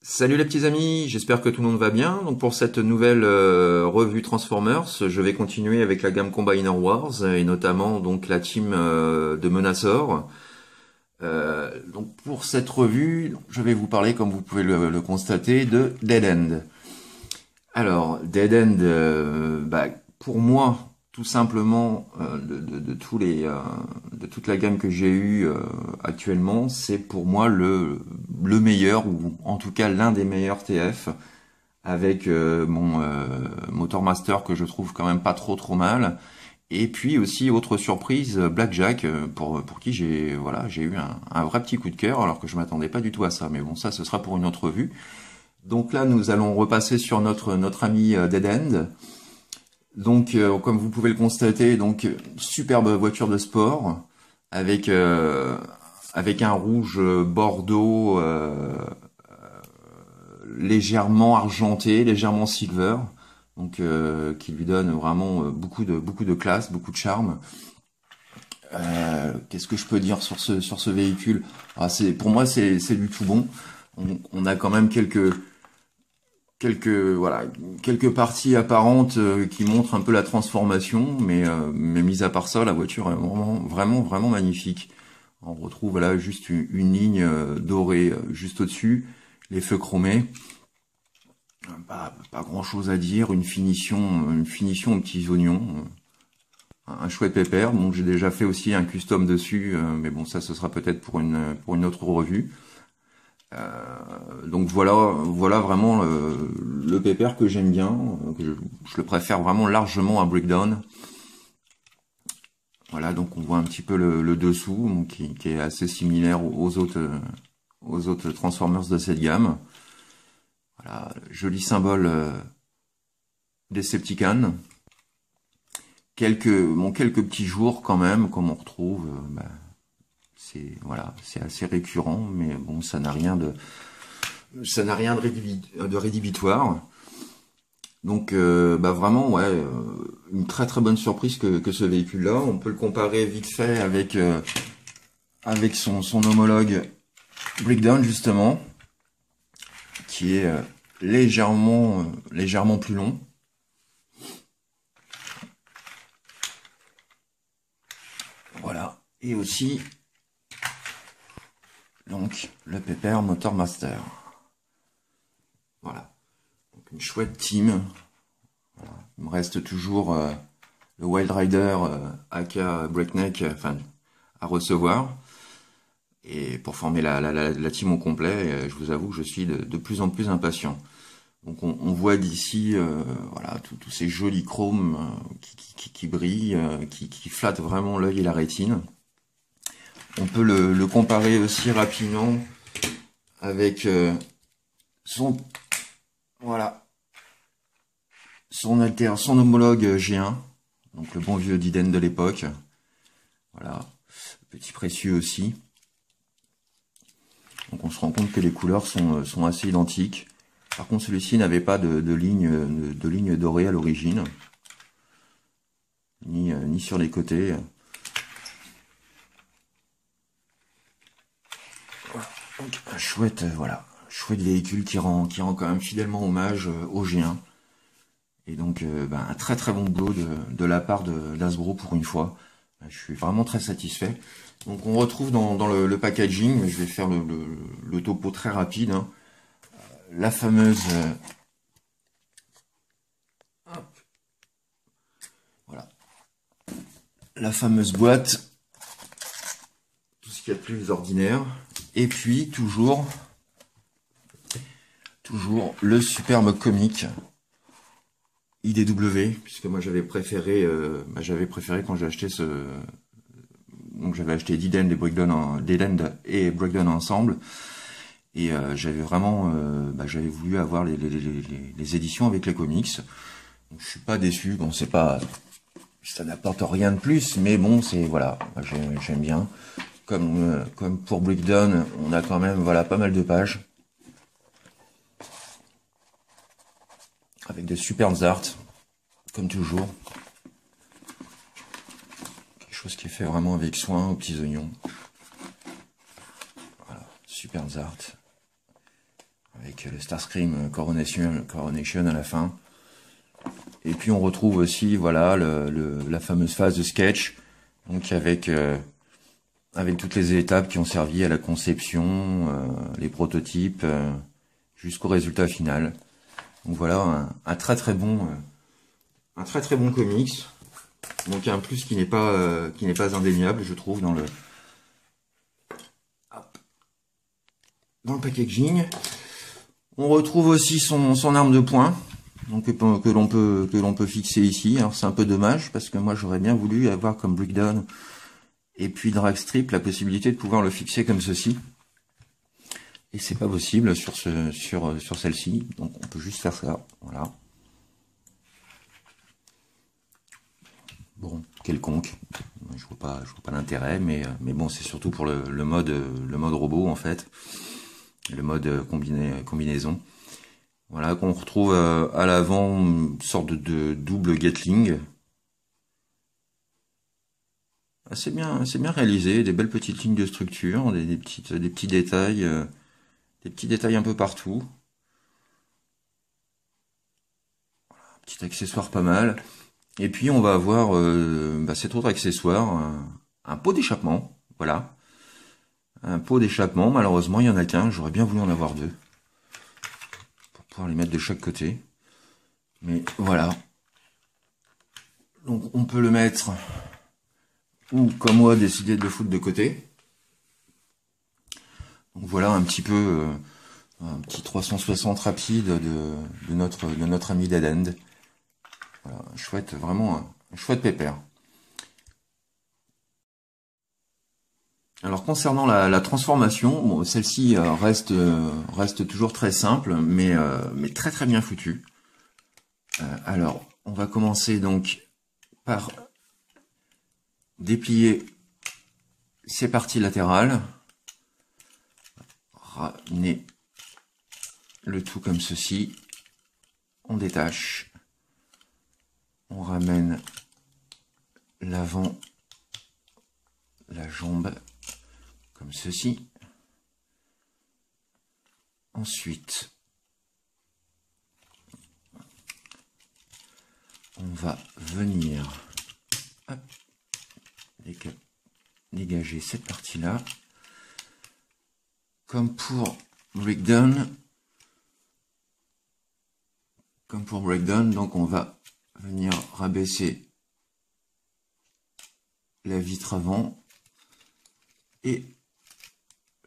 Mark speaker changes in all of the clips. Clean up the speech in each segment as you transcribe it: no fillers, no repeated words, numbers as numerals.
Speaker 1: Salut les petits amis, j'espère que tout le monde va bien. Donc pour cette nouvelle revue Transformers, je vais continuer avec la gamme Combiner Wars et notamment donc la team de Menasor. Donc pour cette revue, je vais vous parler, comme vous pouvez le constater, de Dead End. Alors Dead End, pour moi, tout simplement de tous de toute la gamme que j'ai eue actuellement, c'est pour moi le meilleur, ou en tout cas l'un des meilleurs TF, avec mon Motormaster que je trouve quand même pas trop mal. Et puis aussi, autre surprise, Blackjack, pour qui j'ai eu un vrai petit coup de cœur, alors que je m'attendais pas du tout à ça. Mais bon, ça, ce sera pour une autre vue. Donc là, nous allons repasser sur notre ami Dead End. Donc, comme vous pouvez le constater, donc superbe voiture de sport avec un rouge bordeaux légèrement argenté, légèrement silver, donc qui lui donne vraiment beaucoup de classe, beaucoup de charme. Qu'est-ce que je peux dire sur ce véhicule? Pour moi, c'est du tout bon. On a quand même quelques parties apparentes qui montrent un peu la transformation, mais mis à part ça, la voiture est vraiment magnifique. On retrouve là juste une ligne dorée juste au-dessus, les feux chromés. Pas grand chose à dire, une finition aux petits oignons, un chouette pépère. Bon, j'ai déjà fait aussi un custom dessus, mais bon, ça ce sera peut-être pour une autre revue. Donc voilà vraiment le pépère que j'aime bien, que je le préfère vraiment largement à Breakdown. Voilà, donc on voit un petit peu le dessous, donc, qui est assez similaire aux autres Transformers de cette gamme. Voilà, joli symbole Decepticon. Quelques petits jours quand même, comme on retrouve. C'est assez récurrent, mais bon, ça n'a rien de rédhibitoire. Donc vraiment, ouais, une très bonne surprise que ce véhicule-là. On peut le comparer vite fait avec son homologue Breakdown, justement, qui est légèrement plus long. Voilà. Et aussi donc le Pepper Motormaster. Voilà. Donc une chouette team. Voilà. Il me reste toujours le Wild Rider aka Breakneck à recevoir. Et pour former la team au complet, je vous avoue que je suis de plus en plus impatient. Donc on voit d'ici tous ces jolis chromes qui brillent, qui flattent vraiment l'œil et la rétine. On peut le comparer aussi rapidement avec son homologue G1, donc le bon vieux Diden de l'époque. Voilà, petit précieux aussi. Donc on se rend compte que les couleurs sont assez identiques. Par contre, celui-ci n'avait pas de ligne dorée à l'origine, ni sur les côtés. Donc un chouette véhicule qui rend quand même fidèlement hommage au G1. Et donc un très bon boulot de la part d'Hasbro pour une fois. Je suis vraiment très satisfait. Donc on retrouve dans le packaging, je vais faire le topo très rapide, hein, la fameuse la fameuse boîte, tout ce qu'il y a de plus ordinaire, et puis toujours le superbe comic IDW, puisque moi j'avais préféré quand j'ai acheté donc j'avais acheté Dead End et Breakdown ensemble. Et j'avais vraiment, j'avais voulu avoir les éditions avec les comics. Donc, je suis pas déçu. Bon, c'est pas, ça n'apporte rien de plus, mais bon, c'est voilà, j'aime bien. Comme pour Breakdown, on a quand même voilà pas mal de pages avec de superbes arts, comme toujours. Quelque chose qui est fait vraiment avec soin, aux petits oignons. Voilà, superbes arts avec le Starscream Coronation à la fin. Et puis on retrouve aussi voilà la fameuse phase de sketch, donc avec toutes les étapes qui ont servi à la conception, les prototypes, jusqu'au résultat final. Donc voilà un très très bon comics. Donc un plus qui n'est pas indéniable, je trouve, dans le packaging. On retrouve aussi son arme de poing, donc que l'on peut fixer ici. Alors c'est un peu dommage parce que moi j'aurais bien voulu avoir comme Breakdown et puis Dragstrip la possibilité de pouvoir le fixer comme ceci. Et c'est pas possible sur celle-ci, donc on peut juste faire ça, voilà. Bon, quelconque, je vois pas l'intérêt, mais bon, c'est surtout pour le mode robot en fait, le mode combinaison. Voilà, qu'on retrouve à l'avant une sorte de double Gatling. C'est bien réalisé, des belles petites lignes de structure, des petits détails. Des petits détails un peu partout. Voilà, un petit accessoire pas mal. Et puis on va avoir cet autre accessoire, un pot d'échappement. Voilà. Un pot d'échappement, malheureusement il n'y en a qu'un. J'aurais bien voulu en avoir deux. Pour pouvoir les mettre de chaque côté. Mais voilà. Donc on peut le mettre, ou comme moi décider de le foutre de côté. Donc voilà un petit peu... un petit 360 rapide de notre ami Dead End. Voilà, vraiment un chouette pépère. Alors concernant la transformation, bon, celle-ci reste toujours très simple, mais très très bien foutue. Alors, on va commencer donc par déplier ces parties latérales, ramener le tout comme ceci, on détache, on ramène l'avant, la jambe, comme ceci. Ensuite, on va venir dégager cette partie-là. Comme pour Breakdown, donc on va venir rabaisser la vitre avant et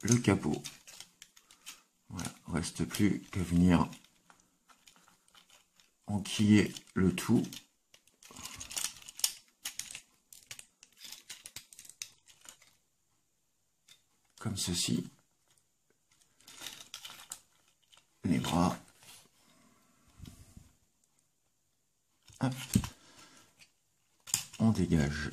Speaker 1: le capot. Voilà, reste plus qu'à venir enquiller le tout. Comme ceci. Les bras. Hop. On dégage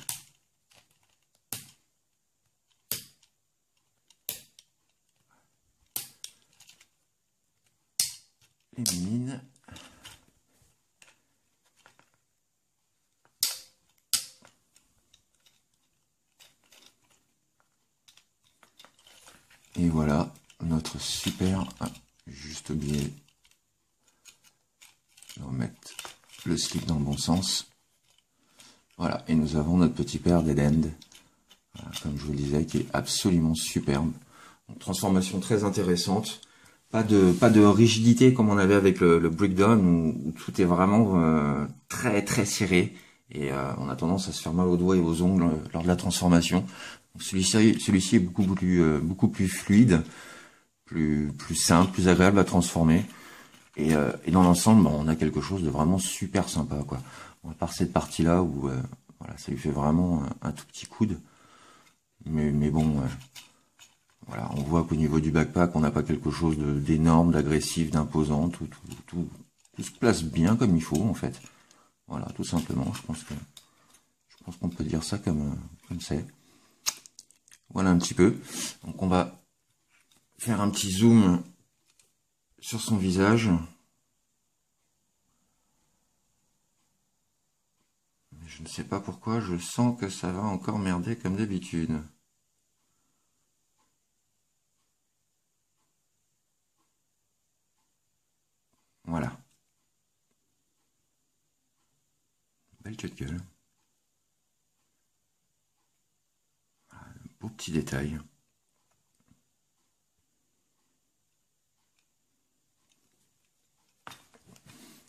Speaker 1: les mines. Et voilà notre super... juste oublié de remettre le slip dans le bon sens. Voilà, et nous avons notre petit père Dead End, voilà, comme je vous le disais, qui est absolument superbe. Donc, transformation très intéressante. Pas de rigidité comme on avait avec le Breakdown, où tout est vraiment très très serré. Et on a tendance à se faire mal aux doigts et aux ongles lors de la transformation. Celui-ci est beaucoup plus fluide, plus simple, plus agréable à transformer. Et dans l'ensemble, on a quelque chose de vraiment super sympa, quoi. À part cette partie-là où voilà, ça lui fait vraiment un tout petit coude. Mais bon, Voilà, on voit qu'au niveau du backpack, on n'a pas quelque chose d'énorme, d'agressif, d'imposant. Tout se place bien comme il faut, en fait. Voilà, tout simplement. Je pense qu'on peut dire ça comme c'est. Voilà un petit peu. Donc on va faire un petit zoom sur son visage. Je ne sais pas pourquoi, je sens que ça va encore merder comme d'habitude. Voilà. Belle queue de gueule. Beau petit détail.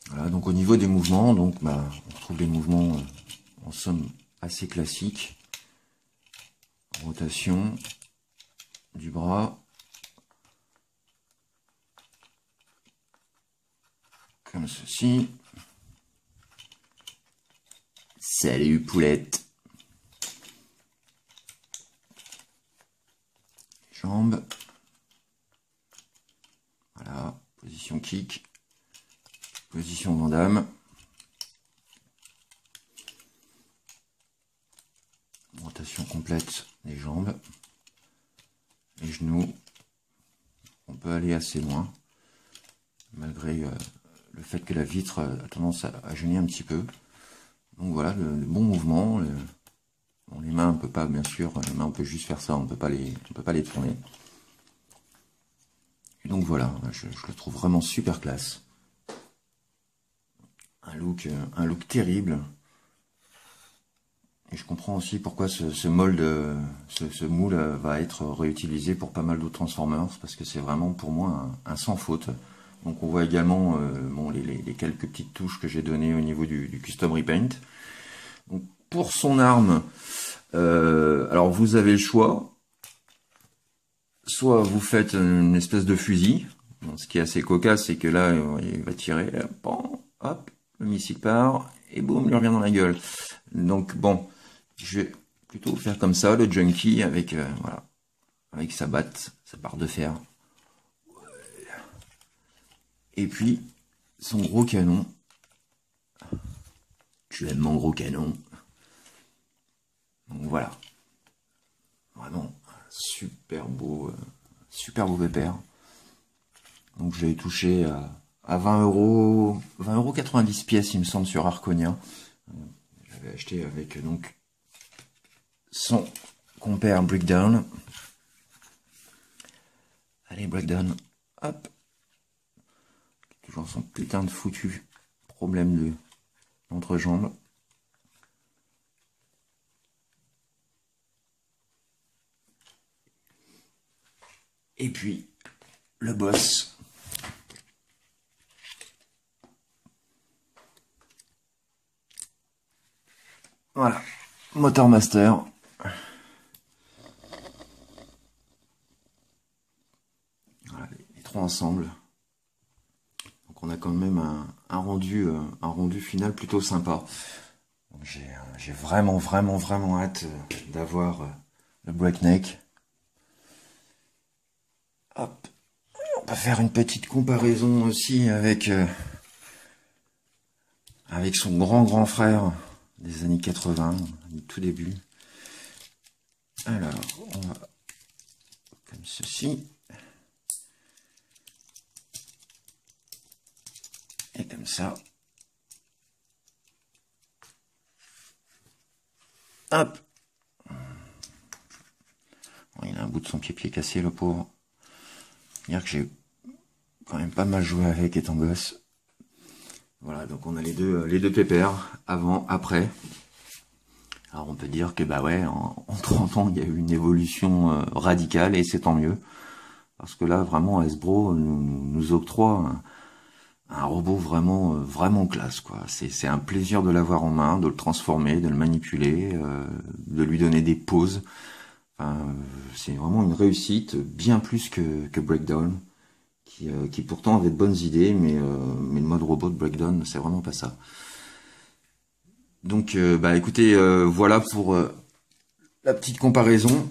Speaker 1: Voilà, donc au niveau des mouvements, donc on retrouve des mouvements en somme assez classiques. Rotation du bras. Comme ceci. Salut poulette. Jambes. Voilà, position kick. Position Van Damme. Rotation complète des jambes. Les genoux. On peut aller assez loin. Malgré le fait que la vitre a tendance à gêner un petit peu. Donc voilà, le bon mouvement. Bon, les mains, on peut pas, bien sûr, les mains, on peut juste faire ça, on peut pas les tourner. Et donc voilà, je le trouve vraiment super classe. Un look terrible. Et je comprends aussi pourquoi ce moule va être réutilisé pour pas mal d'autres Transformers, parce que c'est vraiment pour moi un sans faute. Donc on voit également bon, les quelques petites touches que j'ai données au niveau du Custom Repaint. Donc pour son arme, alors vous avez le choix. Soit vous faites une espèce de fusil. Bon, ce qui est assez cocasse, c'est que là, il va tirer, hop, le missile part, et boum, il lui revient dans la gueule. Donc bon, je vais plutôt faire comme ça, le junkie, avec voilà, avec sa batte, sa barre de fer. Et puis, son gros canon. Tu aimes mon gros canon. Donc voilà. Vraiment, super beau pépère. Donc je l'ai touché à 20 €, 20,90 € pièce, il me semble, sur Arconia. J'avais acheté avec donc son compère Breakdown. Allez, Breakdown, hop. Toujours son putain de foutu problème d'entrejambe. Et puis, le boss. Voilà, Motor Master. Voilà, les trois ensemble. Donc on a quand même un rendu final plutôt sympa. J'ai vraiment hâte d'avoir le breakneck. Hop. On va faire une petite comparaison aussi avec son grand frère des années 80, du tout début. Alors, on va comme ceci. Et comme ça. Hop. Bon, il a un bout de son pied cassé, le pauvre. Dire que j'ai quand même pas mal joué avec étant gosse. Voilà, donc on a les deux pépères, avant, après. Alors on peut dire que bah ouais, en 30 ans, il y a eu une évolution radicale, et c'est tant mieux. Parce que là, vraiment, Hasbro nous octroie un robot vraiment classe, quoi. C'est un plaisir de l'avoir en main, de le transformer, de le manipuler, de lui donner des poses. Enfin, c'est vraiment une réussite, bien plus que Breakdown, qui pourtant avait de bonnes idées, mais le mode robot de Breakdown, c'est vraiment pas ça. Donc, bah écoutez, voilà pour la petite comparaison.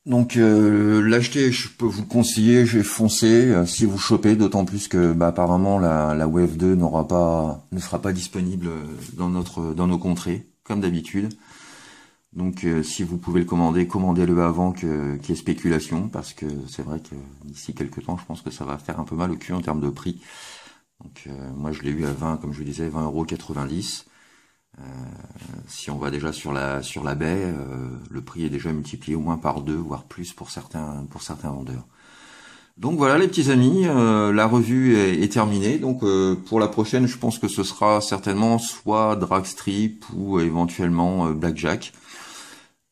Speaker 1: Donc l'acheter, je peux vous le conseiller, j'ai foncé si vous chopez, d'autant plus que apparemment la Wave 2 ne sera pas disponible dans nos contrées, comme d'habitude. Donc si vous pouvez le commander, commandez-le avant qu'il y ait spéculation, parce que c'est vrai que d'ici quelques temps, je pense que ça va faire un peu mal au cul en termes de prix. Donc moi je l'ai eu à 20, comme je vous disais, 20,90 €. Si on va déjà sur la baie, le prix est déjà multiplié au moins par 2, voire plus pour certains vendeurs. Donc voilà les petits amis, la revue est terminée. Donc pour la prochaine, je pense que ce sera certainement soit Dragstrip ou éventuellement Blackjack.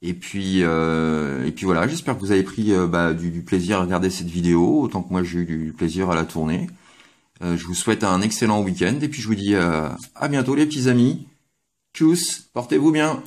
Speaker 1: Et puis voilà, j'espère que vous avez pris du plaisir à regarder cette vidéo, autant que moi j'ai eu du plaisir à la tourner. Je vous souhaite un excellent week-end et puis je vous dis à bientôt les petits amis. Tchuss, portez-vous bien.